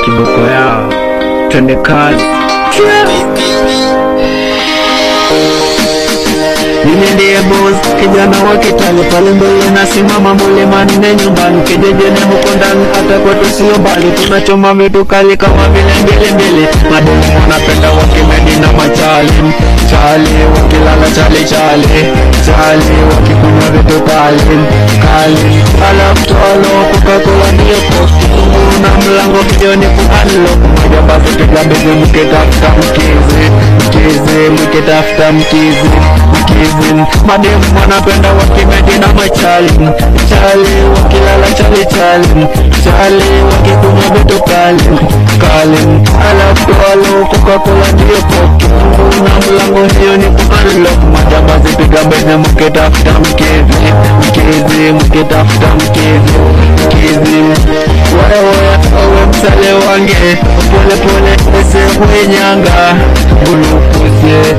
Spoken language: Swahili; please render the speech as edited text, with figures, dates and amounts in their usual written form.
kiboko yao, twende kazi. Mimi ndiye boss, kijana wa Kitale, pale mbele nasimama mlimani na nyumbani, kijijini huko ndani hata kwetu sio mbali, tunachoma vitu kali kama vile mbili. Mademu wanapenda wakimedi na machali, chali wakilala chali wakikunywa vitu kali, alafu tolo Coca-Cola ndiyo koki, na mlango kijoni kuunlock, moja basi tukabizi mkitafuta mkizi. Mademu wanapenda wakimedi na machali, wakilala chali wakikunywa vitu kali, alafu tolo Coca-Cola ndiyo koki, na mlango kijoni kuunlock, moja basi tukabizi mkitafuta mkizi. Wewe msale wange pole ese kwenyanga, bulukuse